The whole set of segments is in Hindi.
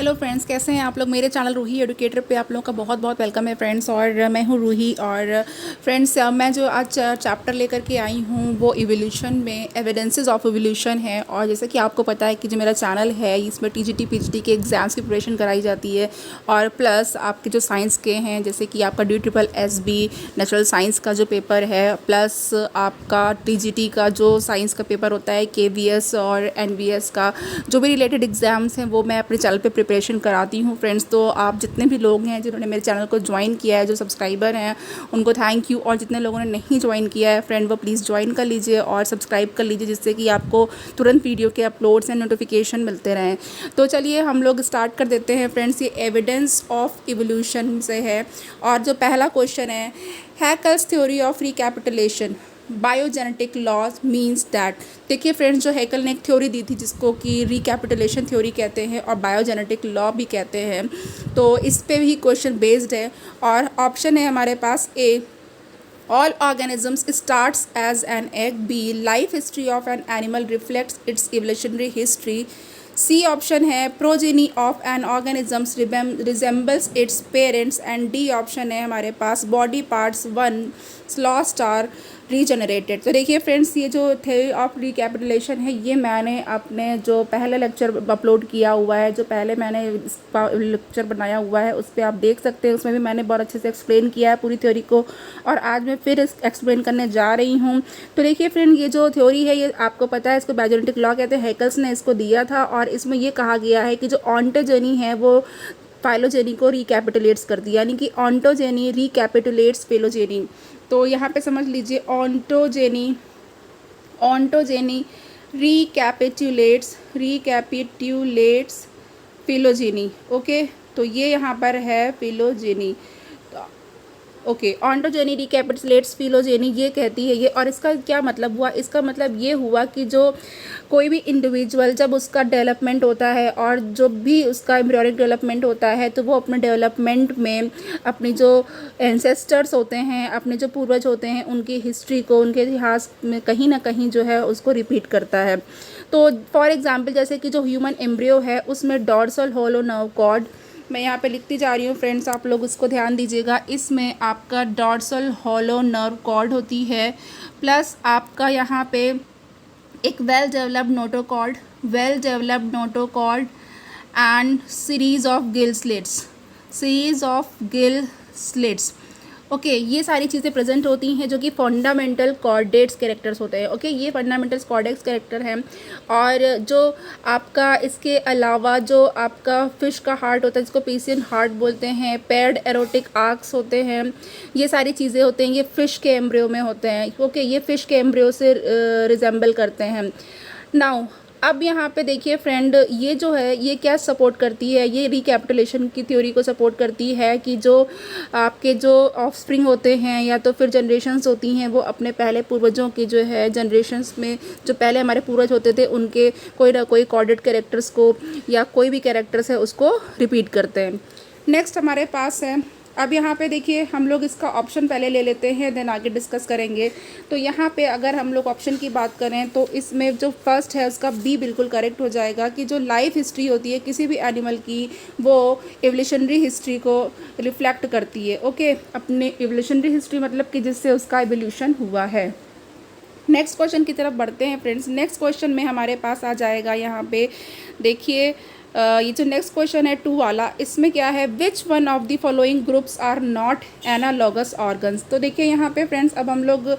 हेलो फ्रेंड्स, कैसे हैं आप लोग। मेरे चैनल रूही एडुकेटर पे आप लोगों का बहुत बहुत वेलकम है फ्रेंड्स। और मैं हूँ रूही। और फ्रेंड्स, मैं जो आज चैप्टर लेकर के आई हूँ वो इवोल्यूशन में एविडेंसेस ऑफ इवोल्यूशन है। और जैसे कि आपको पता है कि जो मेरा चैनल है इसमें टीजीटी पीजीटी के एग्ज़ाम्स की प्रिपरेशन कराई जाती है। और प्लस आपके जो साइंस के हैं जैसे कि आपका DSSB नेचुरल साइंस का जो पेपर है, प्लस आपका टीजीटी का जो साइंस का पेपर होता है, KVS और NVS का जो भी रिलेटेड एग्ज़ाम्स हैं वो मैं अपने चैनल पे प्रिपरेशन कराती हूँ फ्रेंड्स। तो आप जितने भी लोग हैं जिन्होंने मेरे चैनल को ज्वाइन किया है, जो सब्सक्राइबर हैं उनको थैंक यू। और जितने लोगों ने नहीं ज्वाइन किया है फ्रेंड, वो प्लीज़ ज्वाइन कर लीजिए और सब्सक्राइब कर लीजिए, जिससे कि आपको तुरंत वीडियो के अपलोड्स एंड नोटिफिकेशन मिलते रहें। तो चलिए हम लोग स्टार्ट कर देते हैं फ्रेंड्स। ये एविडेंस ऑफ इवोल्यूशन से है। और जो पहला क्वेश्चन है, Haeckel's theory of recapitulation biogenetic laws means that. देखिए फ्रेंड्स, जो हैकल ने एक थ्योरी दी थी जिसको कि रिकैपिटुलेशन थ्योरी कहते हैं और बायोजेनेटिक लॉ भी कहते हैं, तो इस पे भी क्वेश्चन बेस्ड है। और ऑप्शन है हमारे पास A, all organisms starts as an egg. B, life history of an animal reflects its evolutionary history. C option है, progeny of an organisms resembles its parents. And D option है हमारे पास, body parts once lost are regenerated. तो देखिए फ्रेंड्स, ये जो थ्योरी ऑफ रिकैपिटुलेशन है ये मैंने अपने जो पहले लेक्चर अपलोड किया हुआ है, जो पहले मैंने लेक्चर बनाया हुआ है उस पर आप देख सकते हैं। उसमें भी मैंने बहुत अच्छे से एक्सप्लेन किया है पूरी थ्योरी को, और आज मैं फिर एक्सप्लेन करने जा रही हूँ। तो देखिए फ्रेंड, ये जो थ्योरी है ये आपको पता है, इसको बायोजेनेटिक लॉ कहते हैं। हैकल्स ने इसको दिया था और इसमें ये कहा गया है कि जो ऑन्टोजेनी है वो फाइलोजेनी को रिकैपिटुलेट्स करती है, यानी कि ऑन्टोजेनी रिकैपिटुलेट्स फिलोजेनी। तो यहाँ पे समझ लीजिए, ऑन्टोजेनी रिकैपिटुलेट्स फिलोजेनी। ओके, तो ये यहाँ पर है फिलोजेनी। ओके, ऑन्टोजेनी रिकैपिटुलेट्स फिलोजेनी ये कहती है ये। और इसका क्या मतलब हुआ? इसका मतलब ये हुआ कि जो कोई भी इंडिविजुअल जब उसका डेवलपमेंट होता है और जो भी उसका एम्ब्रियोनिक डेवलपमेंट होता है, तो वो अपने डेवलपमेंट में अपनी जो एंसेस्टर्स होते हैं, अपने जो पूर्वज होते हैं, उनकी हिस्ट्री को, उनके इतिहास में कहीं ना कहीं जो है उसको रिपीट करता है। तो फॉर एग्जाम्पल, जैसे कि जो ह्यूमन एम्ब्रियो है उसमें डॉर्सल होलो नर्व कॉर्ड, मैं यहाँ पे लिखती जा रही हूँ फ्रेंड्स, आप लोग उसको ध्यान दीजिएगा। इसमें आपका डॉर्सल हॉलो नर्व कॉर्ड होती है, प्लस आपका यहाँ पे एक well developed notochord and series of gill slits. Okay, ये सारी चीज़ें प्रेजेंट होती हैं जो कि फंडामेंटल कॉर्डेट्स कैरेक्टर्स होते हैं। ओके, ये फंडामेंटल कॉर्डेट्स कैरेक्टर हैं। और जो आपका इसके अलावा जो आपका फिश का हार्ट होता है जिसको पीसियन हार्ट बोलते हैं, पेयर्ड एरोटिक आर्क्स होते हैं, ये सारी चीज़ें होते हैं, ये फ़िश के एम्ब्रियो में होते हैं। ओके, ये फ़िश के एम्ब्रियो से रिजेंबल करते हैं। नाउ अब यहाँ पे देखिए फ्रेंड, ये जो है ये क्या सपोर्ट करती है? ये रिकैपिटुलेशन की थ्योरी को सपोर्ट करती है कि जो आपके जो ऑफस्प्रिंग होते हैं या तो फिर जनरेशन्स होती हैं, वो अपने पहले पूर्वजों की जो है जनरेशन्स में जो पहले हमारे पूर्वज होते थे उनके कोई ना कोई कॉर्डेड कैरेक्टर्स को या कोई भी कैरेक्टर्स है उसको रिपीट करते हैं। नेक्स्ट हमारे पास है, अब यहाँ पे देखिए हम लोग इसका ऑप्शन पहले ले लेते हैं, देन आगे डिस्कस करेंगे। तो यहाँ पे अगर हम लोग ऑप्शन की बात करें तो इसमें जो फर्स्ट है उसका बी बिल्कुल करेक्ट हो जाएगा कि जो लाइफ हिस्ट्री होती है किसी भी एनिमल की, वो एवोल्यूशनरी हिस्ट्री को रिफ्लेक्ट करती है। ओके, अपने एवोल्यूशनरी हिस्ट्री मतलब कि जिससे उसका एवोल्यूशन हुआ है। नेक्स्ट क्वेश्चन की तरफ बढ़ते हैं फ्रेंड्स। नेक्स्ट क्वेश्चन में हमारे पास आ जाएगा यहाँ पे, देखिए ये जो नेक्स्ट क्वेश्चन है 2 वाला, इसमें क्या है, which one of the following groups are not analogous organs. तो देखिए यहाँ पे फ्रेंड्स, अब हम लोग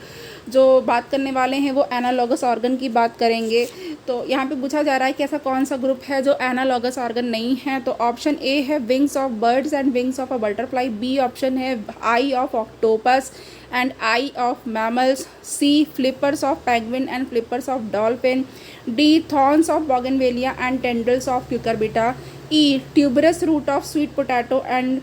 जो बात करने वाले हैं वो एनालॉगस ऑर्गन की बात करेंगे। तो यहाँ पे पूछा जा रहा है कि ऐसा कौन सा ग्रुप है जो एनालॉगस ऑर्गन नहीं है। तो ऑप्शन ए है wings of birds and wings of a butterfly. B option है eye of octopus and eye of mammals. C flippers of penguin and flippers of dolphin. D thorns of bougainvillea and tendrils of cucurbita. E tuberous root of sweet potato and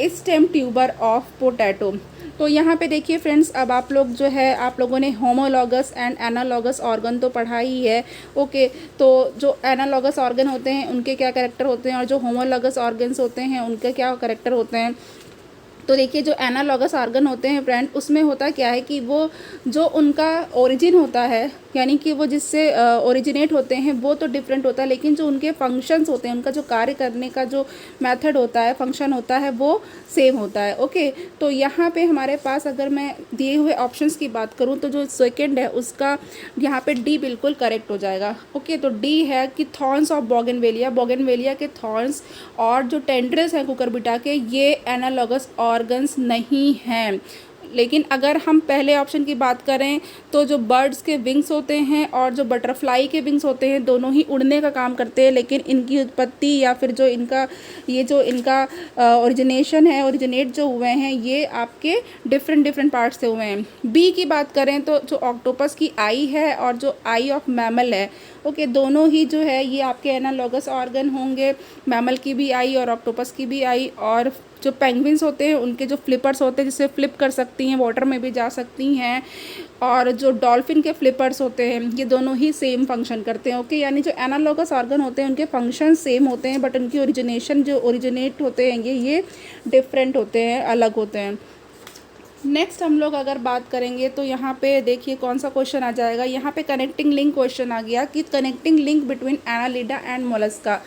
stem tuber of potato. तो यहाँ पे देखिए फ्रेंड्स, अब आप लोग जो है आप लोगों ने होमोलॉगस एंड एनालॉगस ऑर्गन तो पढ़ा ही है। ओके, तो जो एनालॉगस ऑर्गन होते हैं उनके क्या कैरेक्टर होते हैं और जो होमोलॉगस ऑर्गन्स होते हैं उनके क्या कैरेक्टर होते हैं। तो देखिए जो एनालॉगस ऑर्गन होते हैं फ्रेंड, उसमें होता क्या है कि वो जो उनका ओरिजिन होता है, यानी कि वो जिससे ओरिजिनेट होते हैं वो तो डिफरेंट होता है, लेकिन जो उनके फंक्शंस होते हैं, उनका जो कार्य करने का जो मेथड होता है, फंक्शन होता है, वो सेम होता है। ओके, तो यहाँ पे हमारे पास अगर मैं दिए हुए ऑप्शंस की बात करूँ तो जो सेकंड है उसका यहाँ पे डी बिल्कुल करेक्ट हो जाएगा। ओके, तो डी है कि थॉर्न्स ऑफ बोगनवेलिया, बोगनवेलिया के थॉर्न्स और जो टेंड्रिल्स हैं कुकुरबिटा के, ये एनालॉगस ऑर्गन्स नहीं हैं। लेकिन अगर हम पहले ऑप्शन की बात करें तो जो बर्ड्स के विंग्स होते हैं और जो बटरफ्लाई के विंग्स होते हैं, दोनों ही उड़ने का काम करते हैं, लेकिन इनकी उत्पत्ति या फिर जो इनका ओरिजिनेशन है, ओरिजिनेट जो हुए हैं, ये आपके डिफरेंट पार्ट्स से हुए हैं। बी की बात करें तो जो ऑक्टोपस की आई है और जो आई ऑफ मैमल है, ओके, दोनों ही जो है ये आपके एनालॉगस ऑर्गन होंगे, मैमल की भी आई और ऑक्टोपस की भी आई। और जो पेंगुइन्स होते हैं उनके जो फ्लिपर्स होते हैं, जिससे फ्लिप कर सकती हैं, वाटर में भी जा सकती हैं, और जो डॉल्फिन के फ्लिपर्स होते हैं, ये दोनों ही सेम फंक्शन करते हैं। ओके, यानी जो एनालॉगस ऑर्गन होते हैं उनके फंक्शन सेम होते हैं, बट उनकी ओरिजिनेशन जो ओरिजिनेट होते हैं ये डिफरेंट होते हैं, अलग होते हैं। नेक्स्ट हम लोग अगर बात करेंगे तो यहाँ पे देखिए कौन सा क्वेश्चन आ जाएगा। यहाँ पे कनेक्टिंग लिंक क्वेश्चन आ गया कि connecting link between Annelida and Mollusca.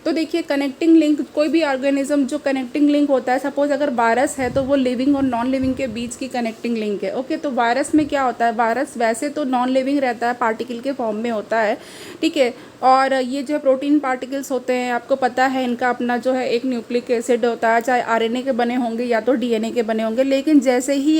तो देखिए कनेक्टिंग लिंक, कोई भी ऑर्गेनिज्म जो कनेक्टिंग लिंक होता है, सपोज अगर वायरस है तो वो लिविंग और नॉन लिविंग के बीच की कनेक्टिंग लिंक है। ओके, तो वायरस में क्या होता है, वायरस वैसे तो नॉन लिविंग रहता है, पार्टिकल के फॉर्म में होता है, ठीक है। और ये जो प्रोटीन पार्टिकल्स होते हैं, आपको पता है इनका अपना जो है एक न्यूक्लिक एसिड होता है, चाहे आरएनए के बने होंगे या तो डीएनए के बने होंगे, लेकिन जैसे ही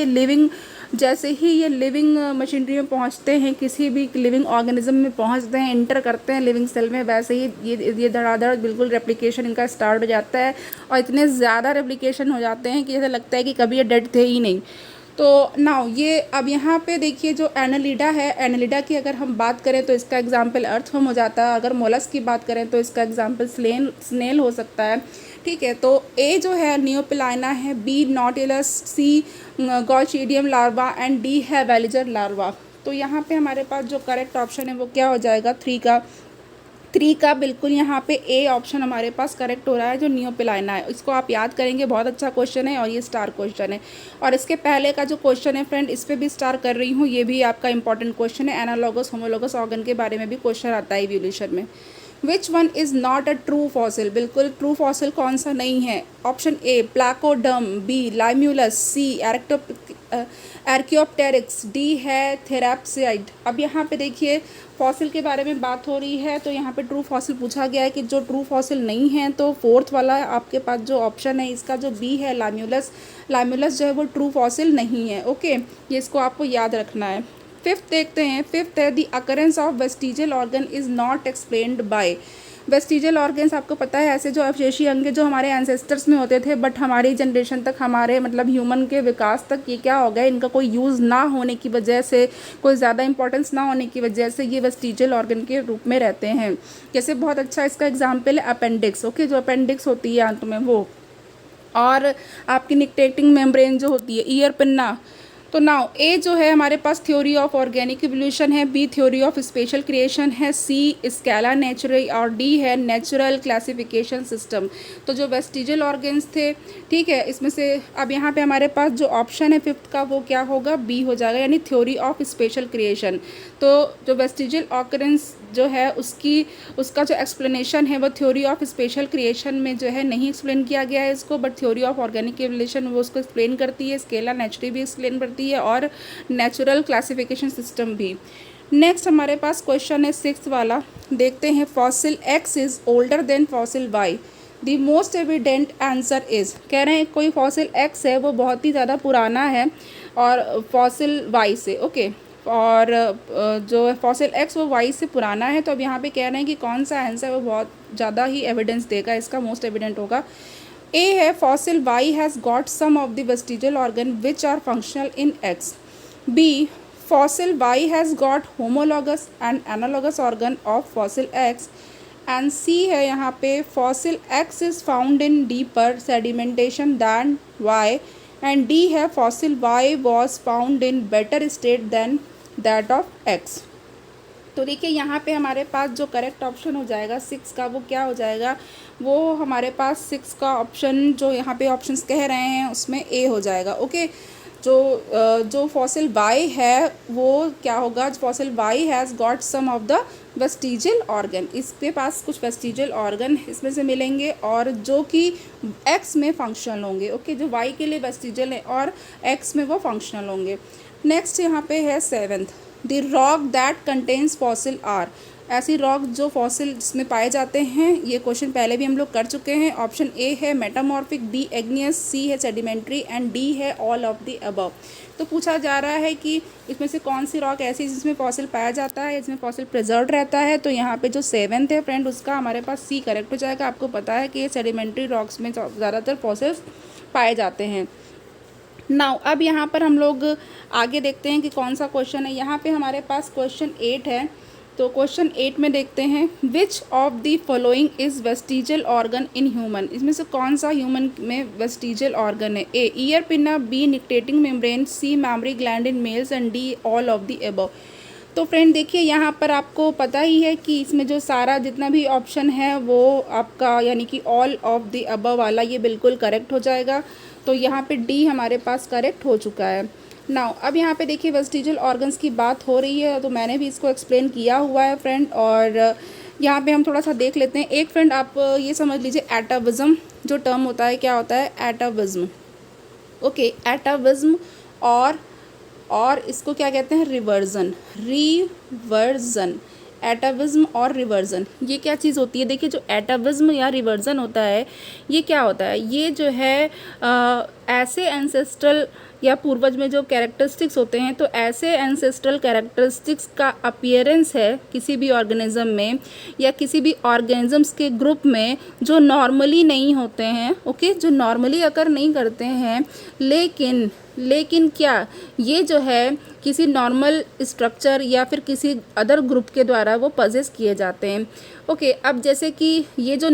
ये लिविंग मशीनरी में पहुंचते हैं, किसी भी लिविंग ऑर्गेनिज्म में पहुंचते हैं, इंटर करते हैं लिविंग सेल में, वैसे ही ये धड़ाधड़ बिल्कुल रेप्लिकेशन इनका स्टार्ट हो जाता है, और इतने ज़्यादा रेप्लिकेशन हो जाते हैं कि ऐसा लगता है कि कभी ये डेड थे ही नहीं। तो नाउ ये अब यहाँ पे देखिए जो एनालिडा है, एनालिडा की अगर हम बात करें तो इसका एग्जाम्पल अर्थवर्म हो जाता है, अगर मोलस्क की बात करें तो इसका एग्जाम्पल स्नेल हो सकता है, ठीक है। तो ए जो है नियोपिलाइना है, B nautilus, C glochidium larva and D है वेलिजर लार्वा। तो यहाँ पे हमारे पास जो करेक्ट ऑप्शन है वो क्या हो जाएगा, थ्री का बिल्कुल यहाँ पे ए ऑप्शन हमारे पास करेक्ट हो रहा है, जो नियोपिलाइना है। इसको आप याद करेंगे, बहुत अच्छा क्वेश्चन है और ये स्टार क्वेश्चन है। और इसके पहले का जो क्वेश्चन है फ्रेंड, इस पर भी स्टार कर रही हूँ, ये भी आपका इंपॉर्टेंट क्वेश्चन है। एनालॉगस होमोलॉगस ऑर्गन के बारे में भी क्वेश्चन आता है इवोल्यूशन में। Which one is not a true fossil, बिल्कुल ट्रू फॉसिल कौन सा नहीं है। Option A placoderm, B limulus, C archaeopteryx, D है थेराप्सिड। अब यहाँ पे देखिए फॉसिल के बारे में बात हो रही है, तो यहाँ पे ट्रू फॉसिल पूछा गया है कि जो ट्रू फॉसिल नहीं है, तो फोर्थ वाला आपके पास जो ऑप्शन है इसका जो बी है लाइम्यूलस जो है वो ट्रू फॉसिल नहीं है। ओके, ये इसको आपको याद रखना है। फिफ्थ देखते हैं, फिफ्थ है the occurrence of vestigial organ is not explained bye. Vestigial organs आपको पता है ऐसे जो अवशेषी अंग जो हमारे एंसेस्टर्स में होते थे, बट हमारी जनरेशन तक, हमारे मतलब ह्यूमन के विकास तक ये क्या हो गया, इनका कोई यूज़ ना होने की वजह से, कोई ज़्यादा इंपॉर्टेंस ना होने की वजह से ये वेस्टिजियल ऑर्गन के रूप में रहते हैं। जैसे बहुत अच्छा इसका एग्जाम्पल है अपेंडिक्स। ओके, जो अपेंडिक्स होती है अंत में वो, और आपकी निक्टेटिंग मेम्ब्रेन जो होती है, ईयर पिन्ना। तो नाउ ए जो है हमारे पास थ्योरी ऑफ ऑर्गेनिक इवोल्यूशन है, B theory of special creation है, सी स्केला नेचुरल, और डी है नेचुरल क्लासिफिकेशन सिस्टम। तो जो वेस्टिजियल ऑर्गन्स थे, ठीक है, इसमें से अब यहाँ पे हमारे पास जो ऑप्शन है फिफ्थ का वो क्या होगा, बी हो जाएगा, यानी थ्योरी ऑफ स्पेशल क्रिएशन। तो जो वेस्टिजियल ऑकरेंस जो है उसका जो एक्सप्लेनेशन है वो थ्योरी ऑफ स्पेशल क्रिएशन में जो है नहीं एक्सप्लेन किया गया है इसको, but theory of organic evolution वो उसको एक्सप्लेन करती है, स्केला नेचुरल भी एक्सप्लेन करती है, और नेचुरल क्लासिफिकेशन सिस्टम भी। नेक्स्ट हमारे पास क्वेश्चन है सिक्स्थ वाला, देखते हैं। Fossil X is older than fossil Y, the most evident answer is. कह रहे हैं कोई फॉसिल एक्स है वो बहुत ही ज़्यादा पुराना है और फॉसिल वाई से, ओके, और जो फॉसिल एक्स वो वाई से पुराना है। तो अब यहाँ पे कह रहे हैं कि कौन सा आंसर वो बहुत ज़्यादा ही एविडेंस देगा, इसका मोस्ट एविडेंट होगा। ए है fossil Y has got some of the vestigial organ which are functional in X, B fossil Y has got homologous and analogous organ of fossil X, and C है यहाँ पे fossil X is found in deeper sedimentation than Y, and D है fossil Y was found in better state than that of X. तो देखिए यहाँ पे हमारे पास जो करेक्ट ऑप्शन हो जाएगा 6 का, वो क्या हो जाएगा, वो हमारे पास 6 का ऑप्शन जो यहाँ पे ऑप्शंस कह रहे हैं उसमें ए हो जाएगा। ओके, जो फॉसिल वाई है वो क्या होगा, fossil Y has got some of the vestigial organ, इसके पास कुछ वेस्टिजियल ऑर्गन इसमें से मिलेंगे और जो कि एक्स में फंक्शनल होंगे। ओके, जो वाई के लिए वेस्टिजियल है और एक्स में वो फंक्शनल होंगे। नेक्स्ट यहाँ पे है 7th, the rock that contains fossil are, ऐसी रॉक जो फॉसिल जिसमें पाए जाते हैं। ये क्वेश्चन पहले भी हम लोग कर चुके हैं। ऑप्शन ए है मेटामॉर्फिक, बी एग्नियस, सी है सेडिमेंट्री एंड डी है ऑल ऑफ द अबव। तो पूछा जा रहा है कि इसमें से कौन सी रॉक ऐसी है जिसमें फॉसिल पाया जाता है, जिसमें फॉसिल प्रिजर्व रहता है। तो यहाँ पे जो 7th है फ्रेंड, उसका हमारे पास सी करेक्ट हो जाएगा। आपको पता है कि ये सेडिमेंट्री रॉक्स में ज़्यादातर फॉसिल्स पाए जाते हैं। नाउ अब यहाँ पर हम लोग आगे देखते हैं कि कौन सा क्वेश्चन है। यहाँ पे हमारे पास क्वेश्चन 8 है। तो क्वेश्चन 8 में देखते हैं, which of the following is vestigial organ in human, इसमें से कौन सा ह्यूमन में वेस्टिजियल ऑर्गन है। A ear pinna, B nictitating membrane, C mammary gland in males and D all of the above. तो फ्रेंड देखिए यहाँ पर आपको पता ही है कि इसमें जो सारा जितना भी ऑप्शन है वो आपका यानी कि ऑल ऑफ द अबव वाला ये बिल्कुल करेक्ट हो जाएगा। तो यहाँ पे डी हमारे पास करेक्ट हो चुका है। नाउ अब यहाँ पे देखिए वेस्टिजियल ऑर्गन्स की बात हो रही है, तो मैंने भी इसको एक्सप्लेन किया हुआ है फ्रेंड। और यहाँ पे हम थोड़ा सा देख लेते हैं। एक फ्रेंड आप ये समझ लीजिए, एटाविज्म जो टर्म होता है, क्या होता है एटाविज्म। ओके, एटाविज्म और इसको क्या कहते हैं, रिवर्जन। एटाविज्म और रिवर्जन ये क्या चीज़ होती है। देखिए जो एटाविज्म या रिवर्जन होता है ये क्या होता है, ये जो है ऐसे एंसेस्ट्रल या पूर्वज में जो कैरेक्टरिस्टिक्स होते हैं, तो ऐसे एंसेस्ट्रल कैरेक्टरिस्टिक्स का अपीयरेंस है किसी भी ऑर्गेनिज्म में या किसी भी ऑर्गेनिजम्स के ग्रुप में जो नॉर्मली नहीं होते हैं। ओके, जो नॉर्मली अकर नहीं करते हैं, लेकिन क्या ये जो है किसी नॉर्मल स्ट्रक्चर या फिर किसी अदर ग्रुप के द्वारा वो पजेस किए जाते हैं। ओके, अब जैसे कि ये जो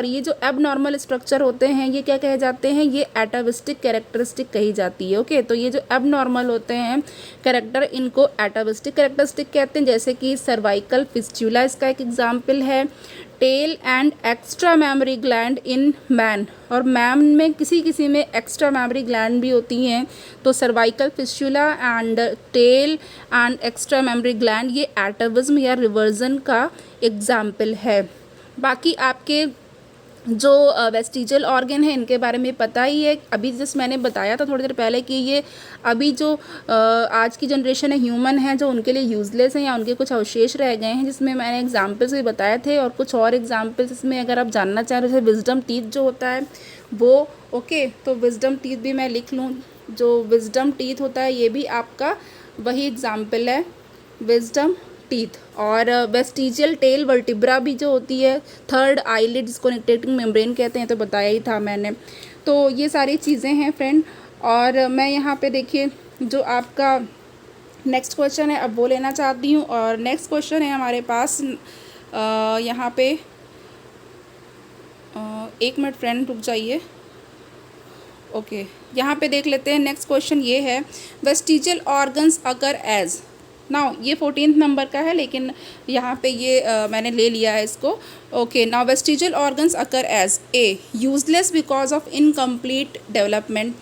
ये जो एबनॉर्मल स्ट्रक्चर होते हैं ये क्या कहे जाते हैं, ये एटाविस्टिक कैरेक्टरिस्टिक कही जाती है। ओके, तो ये जो एबनॉर्मल होते हैं कैरेक्टर, इनको एटाविस्टिक कैरेक्टरिस्टिक कहते हैं। जैसे कि सर्वाइकल फिस्टुला इसका एक एग्जाम्पल है, tail and extra mammary gland in man, और मैन में किसी में एक्स्ट्रा मेमोरी ग्लैंड भी होती हैं। तो cervical fistula and tail and extra mammary gland ये एटाविज्म या रिवर्जन का एग्जाम्पल है। बाकी आपके जो वेस्टिजियल ऑर्गन है इनके बारे में पता ही है। अभी जस्ट मैंने बताया था थोड़ी देर पहले कि ये अभी जो आज की जनरेशन है ह्यूमन है जो उनके लिए यूज़लेस हैं या उनके कुछ अवशेष रह गए हैं, जिसमें मैंने एग्जांपल्स भी बताए थे और कुछ और एग्जांपल्स इसमें अगर आप जानना चाह रहे हो, जैसे विजडम टीथ जो होता है वो। ओके, तो विजडम टीथ भी मैं लिख लूँ, जो विजडम टीथ होता है ये भी आपका वही एग्जाम्पल है, विजडम टीथ। और वेस्टिजियल टेल वर्टिब्रा भी जो होती है, थर्ड आईलिड जिसको निक्टेटिंग मेम्ब्रेन कहते हैं, तो बताया ही था मैंने। तो ये सारी चीज़ें हैं फ्रेंड। और मैं यहाँ पे देखिए जो आपका नेक्स्ट क्वेश्चन है अब वो लेना चाहती हूँ। और नेक्स्ट क्वेश्चन है हमारे पास यहाँ पे 1 मिनट फ्रेंड रुक जाइए। ओके, यहाँ पे देख लेते हैं। नेक्स्ट क्वेश्चन ये है, vestigial organs occur as. Now ये 14th नंबर का है, लेकिन यहाँ पे ये मैंने ले लिया है इसको। Okay, now vestigial organs occur as a useless because of incomplete development,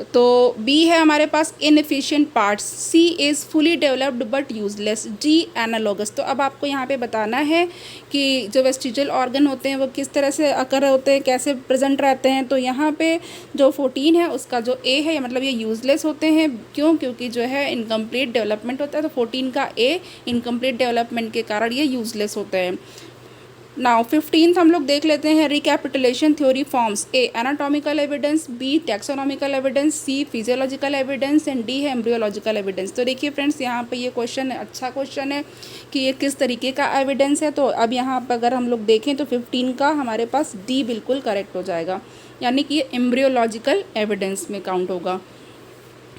तो बी है हमारे पास inefficient parts, C is fully developed but useless, D analogous. तो अब आपको यहाँ पे बताना है कि जो वेस्टिजियल ऑर्गन होते हैं वो किस तरह से अकर होते हैं, कैसे प्रेजेंट रहते हैं। तो यहाँ पे जो 14 है उसका जो ए है मतलब ये यूजलेस होते हैं। क्यों? क्योंकि जो है इनकम्प्लीट डेवलपमेंट होता है, तो 14 का ए इनकम्प्लीट डेवलपमेंट के कारण ये यूजलेस होते हैं। नाउ 15th हम लोग देख लेते हैं, recapitulation theory forms A anatomical evidence, B taxonomical evidence, C physiological evidence and D है एम्ब्रियोलॉजिकल एविडेंस। तो देखिए फ्रेंड्स यहाँ पे ये क्वेश्चन अच्छा क्वेश्चन है कि ये किस तरीके का एविडेंस है। तो अब यहाँ पर अगर हम लोग देखें तो 15 का हमारे पास डी बिल्कुल करेक्ट हो जाएगा, यानी कि ये एम्ब्रियोलॉजिकल एविडेंस में काउंट होगा।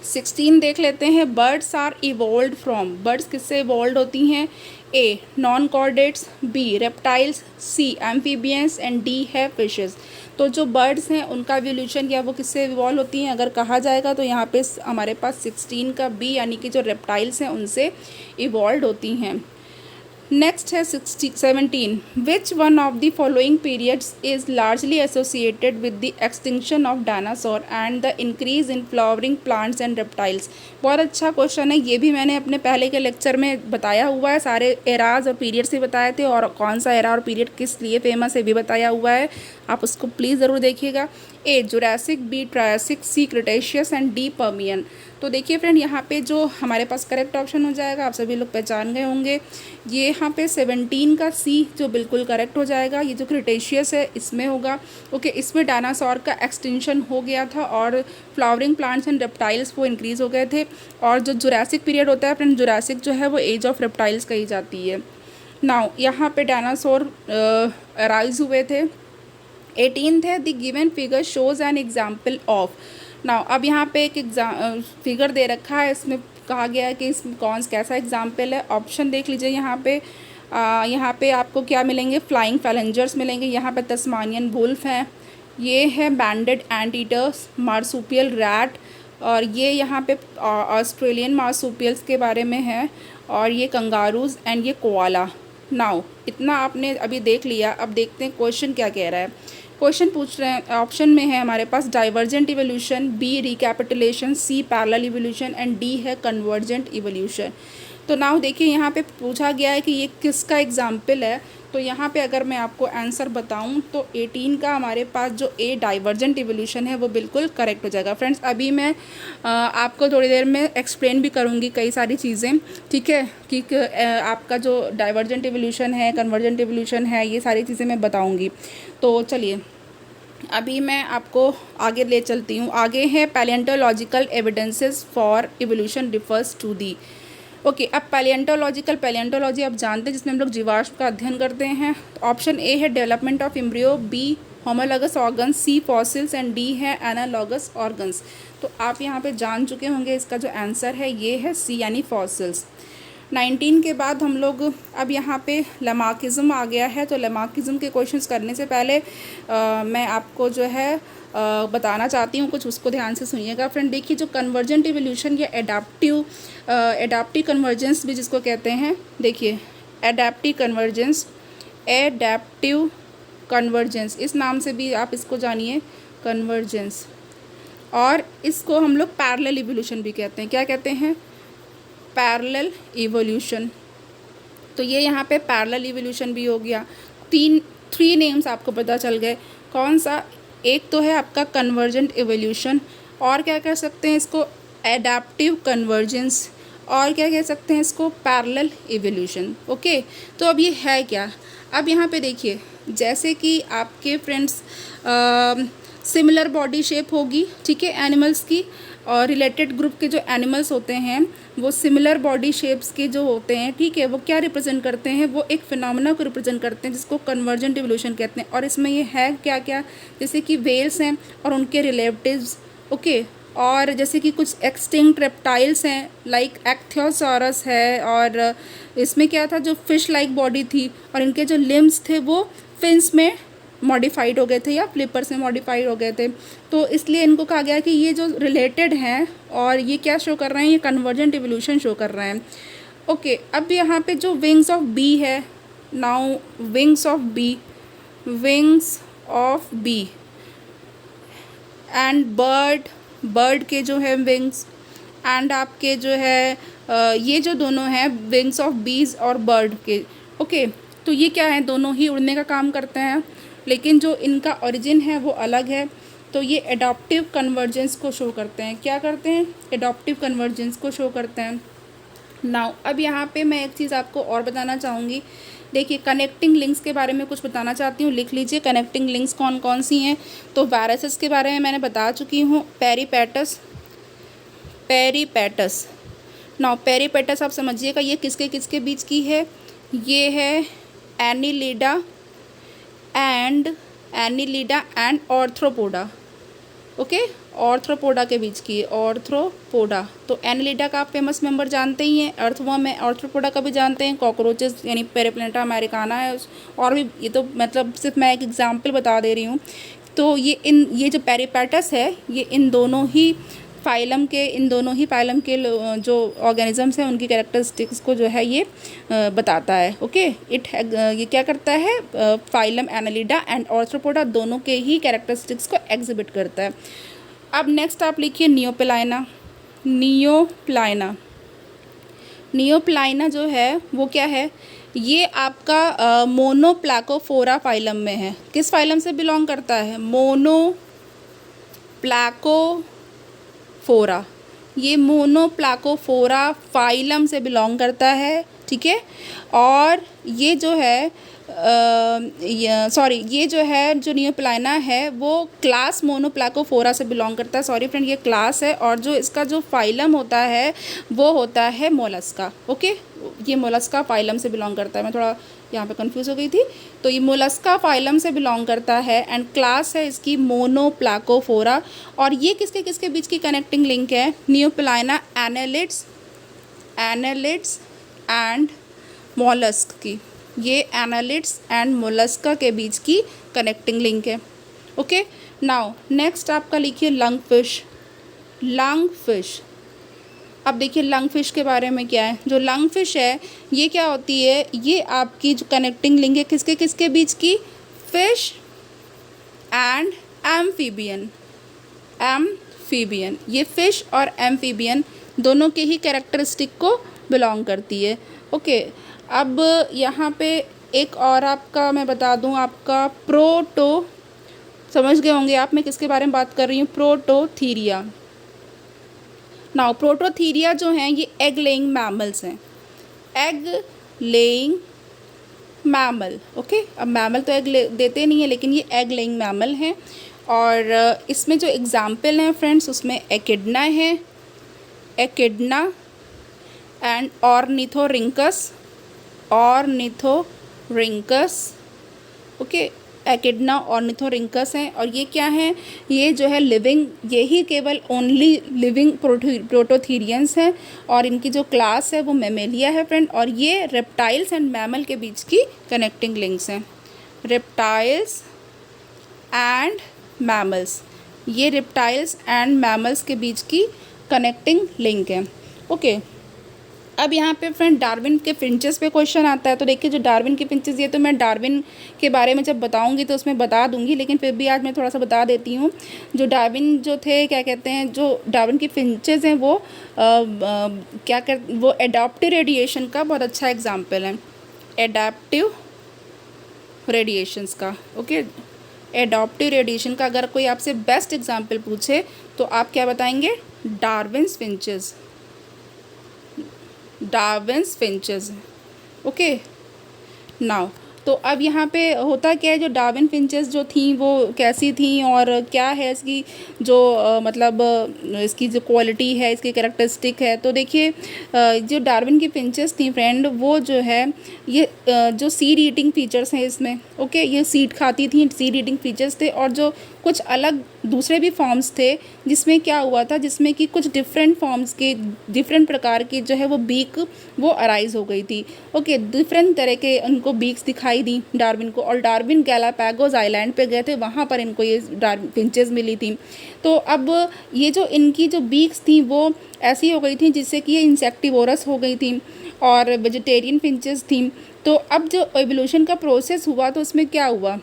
16 देख लेते हैं, birds are evolve from, birds किससे इवॉल्व होती हैं, A non chordates, B reptiles, C amphibians and D है फिशेस। तो जो बर्ड्स हैं उनका एवोल्यूशन या वो किससे इवॉल्व होती हैं अगर कहा जाएगा तो यहाँ पे हमारे पास 16 का बी यानी कि जो रेप्टाइल्स हैं उनसे इवॉल्व होती हैं। नेक्स्ट है 17, विच one of the following periods is largely associated with the extinction of dinosaur and the increase in flowering plants and reptiles. बहुत अच्छा क्वेश्चन है, ये भी मैंने अपने पहले के लेक्चर में बताया हुआ है, सारे एराज और पीरियड्स भी बताए थे, और कौन सा एरा और पीरियड किस लिए फेमस है भी बताया हुआ है, आप उसको प्लीज़ ज़रूर देखिएगा। A Jurassic, B Triassic, C Cretaceous and D Permian. तो देखिए फ्रेंड, यहाँ पे जो हमारे पास करेक्ट ऑप्शन हो जाएगा, आप सभी लोग पहचान गए होंगे, ये यहाँ पे 17 का सी जो बिल्कुल करेक्ट हो जाएगा। ये जो क्रिटेशियस है इसमें होगा। ओके, इसमें डायनासोर का एक्सटिंक्शन हो गया था और फ्लावरिंग प्लांट्स एंड रेप्टाइल्स वो इंक्रीज़ हो गए थे। और जो जुरासिक पीरियड होता है फ्रेंड, जुरासिक जो है वो एज ऑफ रेप्टाइल्स कही जाती है। नाउ यहाँ पे डायनासोर अराइज हुए थे। 18th है, the given figure shows an example of. Now अब यहाँ पे एक फिगर दे रखा है, इसमें कहा गया है कि इसमें कैसा एग्जाम्पल है। ऑप्शन देख लीजिए यहाँ पे आपको क्या मिलेंगे, फ्लाइंग फैलेंजर्स मिलेंगे, यहाँ पे तस्मानियन वुल्फ हैं, ये है बैंडेड एंट ईटर्स, मार्सुपियल रैट, और ये यहाँ पे ऑस्ट्रेलियन मार्सुपियल्स के बारे में है, और ये कंगारूज एंड ये कोआला। नाउ इतना आपने अभी देख लिया, अब देखते हैं क्वेश्चन क्या कह रहा है। क्वेश्चन पूछ रहे हैं, ऑप्शन में है हमारे पास divergent evolution, B recapitulation, C parallel evolution and D है कन्वर्जेंट इवोल्यूशन। तो नाउ देखिए यहाँ पे पूछा गया है कि ये किसका एग्जाम्पल है। तो यहाँ पे अगर मैं आपको आंसर बताऊँ तो 18 का हमारे पास जो ए डाइवर्जेंट इवोल्यूशन है वो बिल्कुल करेक्ट हो जाएगा। फ्रेंड्स, अभी मैं आपको थोड़ी देर में एक्सप्लेन भी करूँगी कई सारी चीज़ें, ठीक है, कि आपका जो डाइवर्जेंट इवोल्यूशन है, कन्वर्जेंट इवोल्यूशन है, ये सारी चीज़ें मैं बताऊँगी। तो चलिए अभी मैं आपको आगे ले चलती हूँ। आगे है palaeontological evidences for evolution refers to the. Okay, अब पैलियोंटोलॉजी आप जानते हैं जिसमें हम लोग जीवाश्म का अध्ययन करते हैं। तो ऑप्शन ए है development of embryo, B homologous organs, C fossils and D है एनालॉगस ऑर्गन्स। तो आप यहाँ पे जान चुके होंगे, इसका जो आंसर है ये है सी यानी फॉसिल्स। 19 के बाद हम लोग अब यहाँ पे लमार्किज्म आ गया है। तो लमार्किज्म के क्वेश्चंस करने से पहले मैं आपको जो है बताना चाहती हूँ कुछ, उसको ध्यान से सुनिएगा फ्रेंड। देखिए, जो कन्वर्जेंट इवोल्यूशन या एडाप्टिव कन्वर्जेंस भी जिसको कहते हैं, देखिए एडाप्टिव कन्वर्जेंस इस नाम से भी आप इसको जानिए, कन्वर्जेंस, और इसको हम लोग पैरेलल इवोल्यूशन भी कहते हैं। क्या कहते हैं? Parallel evolution. तो ये यहाँ पे पैरेलल इवोल्यूशन भी हो गया। थ्री नेम्स आपको पता चल गए। कौन सा? एक तो है आपका कन्वर्जेंट इवोल्यूशन, और क्या कह सकते हैं इसको? एडाप्टिव कन्वर्जेंस, और क्या कह सकते हैं इसको? Parallel evolution. ओके, तो अब ये है क्या? अब यहाँ पे देखिए, जैसे कि आपके फ्रेंड्स सिमिलर बॉडी शेप होगी, ठीक है, एनिमल्स की, और रिलेटेड ग्रुप के जो एनिमल्स होते हैं वो सिमिलर बॉडी शेप्स के जो होते हैं, ठीक है, वो क्या रिप्रेजेंट करते हैं? वो एक फिनोमेना को रिप्रेजेंट करते हैं जिसको कन्वर्जेंट इवोल्यूशन कहते हैं। और इसमें ये है क्या क्या, जैसे कि वेल्स हैं और उनके रिलेटिव्स, ओके, और जैसे कि कुछ एक्सटिंक्ट रेप्टाइल्स हैं लाइक एक्थियोसॉरस है, और इसमें क्या था, जो फिश लाइक बॉडी थी और इनके जो लिम्स थे वो फिन्स में मॉडिफाइड हो गए थे या फ्लिपर्स में मॉडिफाइड हो गए थे। तो इसलिए इनको कहा गया कि ये जो रिलेटेड हैं और ये क्या शो कर रहे हैं, ये कन्वर्जेंट इवोल्यूशन शो कर रहे हैं। ओके, अब यहाँ पे जो विंग्स ऑफ बी है, now wings of bee and bird के जो है विंग्स, एंड आपके जो है ये जो दोनों हैं विंग्स ऑफ बीज और बर्ड के, ओके, तो ये क्या है, दोनों ही उड़ने का काम करते हैं, लेकिन जो इनका ओरिजिन है वो अलग है। तो ये एडॉप्टिव कन्वर्जेंस को शो करते हैं। क्या करते हैं? एडॉप्टिव कन्वर्जेंस को शो करते हैं। नाउ अब यहाँ पे मैं एक चीज़ आपको और बताना चाहूँगी। देखिए, कनेक्टिंग लिंक्स के बारे में कुछ बताना चाहती हूँ, लिख लीजिए कनेक्टिंग लिंक्स कौन कौन सी हैं। तो वायरसेस के बारे में मैंने बता चुकी हूँ, पेरीपेटस। नाउ पेरीपेटस आप समझिएगा ये किसके किसके बीच की है, ये है Annelida and Arthropoda, okay, Arthropoda के बीच की, ऑर्थ्रोपोडा। तो एनिलिडा का आप फेमस मेंबर जानते ही हैं, अर्थवर्म है, ऑर्थ्रोपोडा का भी जानते हैं, कॉकरोचेस यानी पेरिप्लैंटा अमेरिकाना है, और भी, ये तो मतलब सिर्फ मैं एक एग्जांपल बता दे रही हूँ। तो ये जो पेरीपेटस है ये इन दोनों ही फाइलम के, इन दोनों ही फाइलम के जो ऑर्गेनिजम्स हैं उनकी कैरेक्टरिस्टिक्स को जो है ये बताता है। ओके, ये क्या करता है, फाइलम एनालिडा एंड आर्थ्रोपोडा दोनों के ही कैरेक्टरिस्टिक्स को एग्जिबिट करता है। अब नेक्स्ट आप लिखिए नियोप्लाइना। नियोप्लाइना जो है वो क्या है, ये आपका मोनोप्लाकोफोरा फाइलम में है। किस फाइलम से बिलोंग करता है, मोनोप्लाकोफोरा। ये मोनोप्लाकोफोरा फाइलम से बिलोंग करता है, ठीक है। और ये जो है ये जो है जो नियोप्लाइना है वो क्लास मोनोप्लाकोफोरा से बिलोंग करता है। सॉरी फ्रेंड, ये क्लास है और जो इसका जो फाइलम होता है वो होता है मोलस्का। ओके, ये मोलस्का फाइलम से बिलोंग करता है। मैं थोड़ा यहाँ पे कंफ्यूज हो गई थी। तो ये मोलस्का फाइलम से बिलोंग करता है एंड क्लास है इसकी मोनोप्लाकोफोरा। और ये किसके किसके बीच की कनेक्टिंग लिंक है, नियोप्लाइना एनालिड्स एंड मोलस्क की। ये एनालिड्स एंड मोलस्का के बीच की कनेक्टिंग लिंक है। ओके, नाउ नेक्स्ट आपका लिखिए लंगफिश। अब देखिए लंगफिश के बारे में क्या है। जो लंगफिश है ये क्या होती है, ये आपकी जो कनेक्टिंग लिंक है किसके किसके बीच की, फिश एंड एम्फीबियन। ये फिश और एम्फीबियन दोनों के ही कैरेक्टरिस्टिक को बिलोंग करती है। ओके, अब यहाँ पे एक और आपका मैं बता दूँ, आपका समझ गए होंगे आप मैं किसके बारे में बात कर रही हूँ, प्रोटोथीरिया। नाउ प्रोटोथीरिया जो हैं ये एग लेइंग मैमल्स हैं, एग लेइंग मैमल। ओके, अब मैमल तो एग देते नहीं है लेकिन ये एग लेइंग मैमल हैं। और इसमें जो एग्जाम्पल हैं फ्रेंड्स उसमें एकिडना एंड ऑर्निथोरिंकस। ओके, एकिडना ऑर्निथोरिंकस हैं। और ये क्या है, ये जो है लिविंग, यही केवल ओनली लिविंग प्रोटोथीरियंस हैं और इनकी जो क्लास है वो मेमेलिया है फ्रेंड। और ये रेप्टाइल्स एंड मैमल के बीच की कनेक्टिंग लिंक्स हैं, रेप्टाइल्स एंड मैमल्स। ये रेप्टाइल्स एंड मैमल्स के बीच की कनेक्टिंग लिंक है। ओके, अब यहाँ पे फ्रेंड डार्विन के फिंचेस पे क्वेश्चन आता है। तो देखिए जो डार्विन के फिंचेस, ये तो मैं डार्विन के बारे में जब बताऊंगी तो उसमें बता दूंगी, लेकिन फिर भी आज मैं थोड़ा सा बता देती हूँ। जो डार्विन जो थे, क्या कहते हैं, जो डार्विन की फिंचेस हैं वो वो एडाप्टिव रेडिएशन का बहुत अच्छा एग्जाम्पल है, एडाप्टिव रेडिएशंस का। ओके, एडाप्टिव रेडिएशन का अगर कोई आपसे बेस्ट एग्जाम्पल पूछे तो आप क्या बताएंगे, डार्विन्स फिंचेस। ओके, नाउ तो अब यहाँ पे होता क्या है, जो डार्विन फिंचेस जो थी वो कैसी थी और क्या है इसकी जो मतलब इसकी जो क्वालिटी है, इसकी कैरेक्टरिस्टिक है। तो देखिए जो डार्विन की फिंचेस थी फ्रेंड वो जो है ये जो सीड ईटिंग फीचर्स हैं इसमें। ओके, ये सीड खाती थी, सीड ईटिंग फीचर्स थे। और जो कुछ अलग दूसरे भी फॉर्म्स थे जिसमें क्या हुआ था, जिसमें कि कुछ डिफरेंट फॉर्म्स के डिफरेंट प्रकार की जो है वो बीक वो अराइज हो गई थी। ओके, डिफरेंट तरह के उनको बीक्स दिखाई दी डार्विन को। और डार्विन गैलापागोस आइलैंड पे गए थे, वहाँ पर इनको ये फिंचेस मिली थी। तो अब ये जो इनकी जो बीक्स थी वो ऐसी हो गई थी जिससे कि ये इंसेक्टिवोरस हो गई थी और वेजिटेरियन फिंचेस थी। तो अब जो एवोल्यूशन का प्रोसेस हुआ तो उसमें क्या हुआ,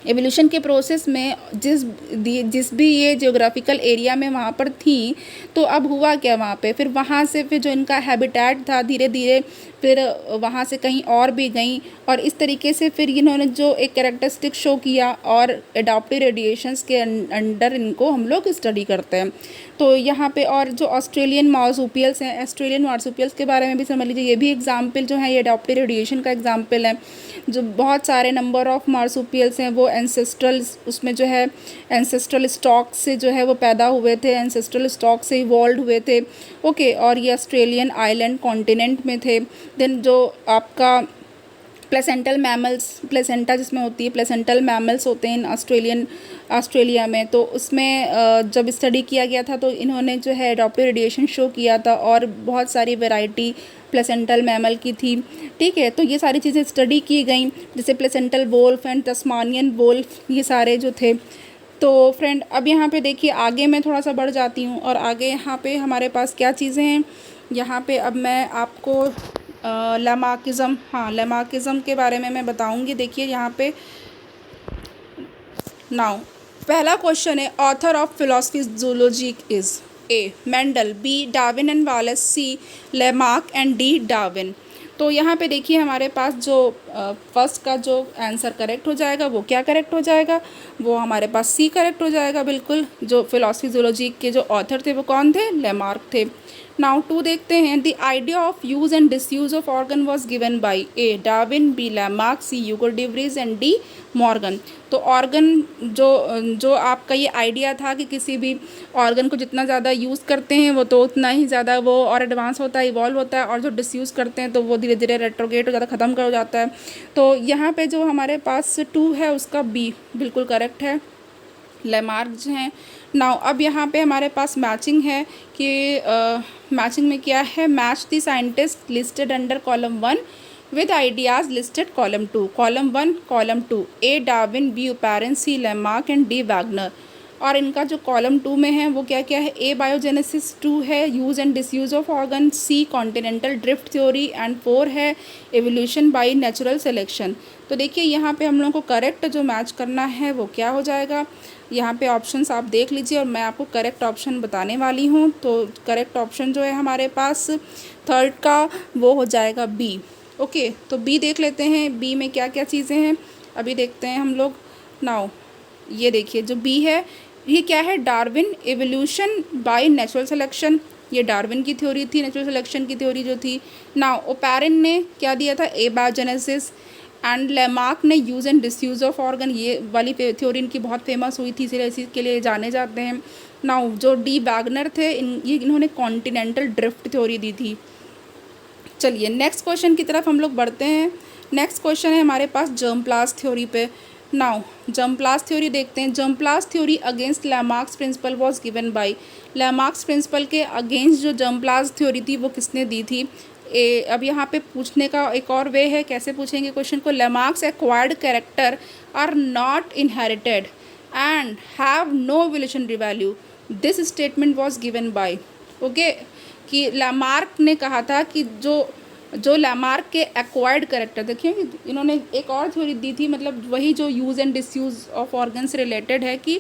एवोल्यूशन के प्रोसेस में जिस भी ये जियोग्राफिकल एरिया में वहाँ पर थी, तो अब हुआ क्या वहाँ पे, फिर वहाँ से फिर जो इनका हैबिटेट था धीरे धीरे फिर वहाँ से कहीं और भी गई। और इस तरीके से फिर इन्होंने जो एक कैरेक्टरिस्टिक शो किया और एडाप्टिव रेडिएशंस के अंडर इनको हम लोग स्टडी करते हैं। तो यहाँ पे और जो ऑस्ट्रेलियन मार्सुपियल्स हैं, ऑस्ट्रेलियन मार्सुपियल्स के बारे में भी समझ लीजिए, ये भी एग्जाम्पल जो है ये एडाप्टिव रेडिएशन का एग्जाम्पल है। जो बहुत सारे नंबर ऑफ मार्सुपियल्स हैं वो एंसेस्ट्रल, उसमें जो है एंसेस्ट्रल स्टॉक से जो है वो पैदा हुए थे, एंसेस्ट्रल स्टॉक से इवॉल्व हुए थे। ओके, और ये ऑस्ट्रेलियन आइलैंड कॉन्टिनेंट में थे। देन जो आपका प्लेसेंटल मैमल्स, प्लेसेंटा जिसमें होती है, प्लेसेंटल मैमल्स होते हैं ऑस्ट्रेलिया में। तो उसमें जब स्टडी किया गया था तो इन्होंने जो है एडाप्टिव रेडिएशन शो किया था और बहुत सारी वैरायटी प्लेसेंटल मैमल की थी। ठीक है, तो ये सारी चीज़ें स्टडी की गई, जैसे placental wolf and Tasmanian wolf, ये सारे जो थे। तो फ्रेंड अब यहाँ पे देखिए आगे मैं थोड़ा सा बढ़ जाती हूँ और आगे यहाँ पे हमारे पास क्या चीज़ें हैं। यहाँ पे अब मैं आपको लेमार्किज्म, हाँ लेमार्किज्म के बारे में मैं बताऊँगी। देखिए यहाँ पे नाउ पहला क्वेश्चन है, author of philosophy zoology is A Mendel, B Darwin and Wallace, C Lamarck and D Darwin. तो यहाँ पे देखिए हमारे पास जो फर्स्ट का जो आंसर करेक्ट हो जाएगा वो क्या करेक्ट हो जाएगा, वो हमारे पास सी करेक्ट हो जाएगा बिल्कुल। जो फिलोसफी जूलॉजी के जो ऑथर थे वो कौन थे, लेमार्क थे। नाउ 2 देखते हैं, the idea of use and disuse of organ was given by A Darwin, B Lamarck, C Hugo de Vries and D Morgan. तो ऑर्गन जो आपका ये आइडिया था कि किसी भी ऑर्गन को जितना ज़्यादा यूज़ करते हैं वो तो उतना ही ज़्यादा वो और एडवांस होता है, इवॉल्व होता है, और जो डिसयूज़ करते हैं तो वो धीरे धीरे रेट्रोगेट हो जाता है, ख़त्म कर हो जाता है। तो यहाँ पे जो हमारे पास 2 है उसका बी बिल्कुल करेक्ट है, लेमार्क जो हैं। नाउ अब यहाँ पे हमारे पास मैचिंग है कि मैचिंग में क्या है, match the scientist listed under column 1 with ideas listed column 2, column 1 column 2, A Darwin, B operon, C Lamarck and D Wagner. और इनका जो कॉलम 2 में है वो क्या क्या है, ए बायोजेनेसिस, 2 है use and disuse of organ, C continental drift theory and 4 है एवोल्यूशन बाय नेचुरल सिलेक्शन। तो देखिए यहाँ पे हम लोगों को करेक्ट जो मैच करना है वो क्या हो जाएगा, यहाँ पे ऑप्शंस आप देख लीजिए और मैं आपको करेक्ट ऑप्शन बताने वाली हूँ। तो करेक्ट ऑप्शन जो है हमारे पास थर्ड का वो हो जाएगा बी। ओके तो बी देख लेते हैं, बी में क्या क्या चीज़ें हैं अभी देखते हैं हम लोग। नाउ ये देखिए जो बी है ये क्या है, Darwin, evolution by natural selection, ये डार्विन की थ्योरी थी, नेचुरल सिलेक्शन की थ्योरी जो थी। नाउ ओपेरन ने क्या दिया था, एबायोजेनेसिस, एंड लेमार्क ने use and disuse of organ, ये वाली थ्योरी इनकी बहुत फेमस हुई थी इसलिए इसी के लिए जाने जाते हैं। नाउ जो डी वैगनर थे इन्होंने कॉन्टिनेंटल ड्रिफ्ट थ्योरी दी थी। चलिए नेक्स्ट क्वेश्चन की तरफ हम लोग बढ़ते हैं। नेक्स्ट क्वेश्चन है हमारे पास जर्मप्लास्ट थ्योरी पे। नाउ जर्मप्लास्ट थ्योरी देखते हैं। Germplasm theory against Lamarck's principle was given by, Lamarck's principle के अगेंस्ट जो जर्मप्लास्ट थ्योरी थी वो किसने दी थी। अब यहाँ पे पूछने का एक और वे है, कैसे पूछेंगे क्वेश्चन को, Lamarck's acquired character are not inherited and have no evolutionary value, this statement was given by. Okay कि लेमार्क ने कहा था कि जो लेमार्क के एक्वायर्ड कैरेक्टर, देखिए इन्होंने एक और थ्योरी दी थी, मतलब वही जो use and disuse of organ से रिलेटेड है कि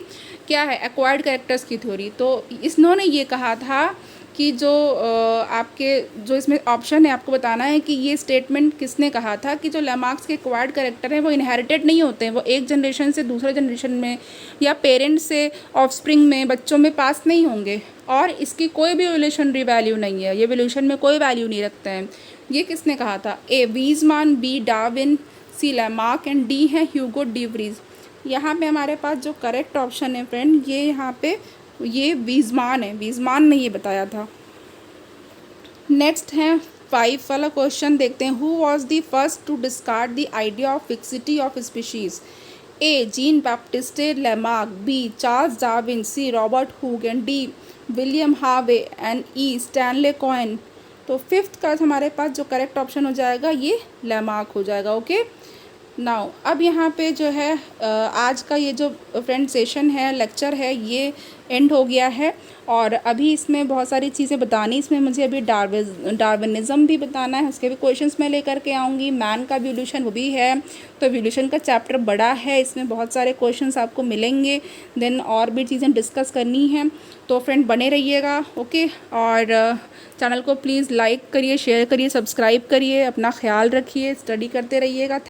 क्या है, एक्वायर्ड कैरेक्टर्स की थ्योरी। तो इन्होंने ये कहा था कि जो आपके जो इसमें ऑप्शन है आपको बताना है कि ये स्टेटमेंट किसने कहा था कि जो लेमार्क्स के एक्वायर्ड कैरेक्टर हैं वो इनहेरिटेड नहीं होते हैं, वो एक जनरेशन से दूसरे जनरेशन में या पेरेंट्स से ऑफस्प्रिंग में बच्चों में पास नहीं होंगे, और इसकी कोई भी इवोल्यूशनरी वैल्यू नहीं है, ये इवोल्यूशन में कोई वैल्यू नहीं रखते हैं। ये किसने कहा था, A Weismann, B Darwin, C Lamarck and D है ह्यूगो डी व्रीज। यहाँ पे हमारे पास जो करेक्ट ऑप्शन है फ्रेंड ये यहाँ पे ये वीज़मान है, वीज़मान ने ये बताया था। नेक्स्ट है 5 वाला क्वेश्चन देखते हैं। Who was the first to discard the idea of fixity of species, A Jean Baptiste Lamarck, B Charles Darwin, C Robert Hooke and D William Harvey and E Stanley Coyne. तो 5th का हमारे पास जो करेक्ट ऑप्शन हो जाएगा ये लेमार्क हो जाएगा। ओके नाउ अब यहाँ पे जो है आज का ये जो फ्रेंड सेशन है, लेक्चर है, ये एंड हो गया है। और अभी इसमें बहुत सारी चीज़ें बतानी, इसमें मुझे अभी डार्विनिज़म भी बताना है, उसके भी क्वेश्चंस मैं लेकर के आऊँगी। मैन का एवोल्यूशन वो भी है, तो एवोल्यूशन का चैप्टर बड़ा है, इसमें बहुत सारे क्वेश्चंस आपको मिलेंगे, देन और भी चीज़ें डिस्कस करनी है। तो फ्रेंड बने रहिएगा। ओके और चैनल को प्लीज़ लाइक करिए, शेयर करिए, सब्सक्राइब करिए, अपना ख्याल रखिए, स्टडी करते रहिएगा।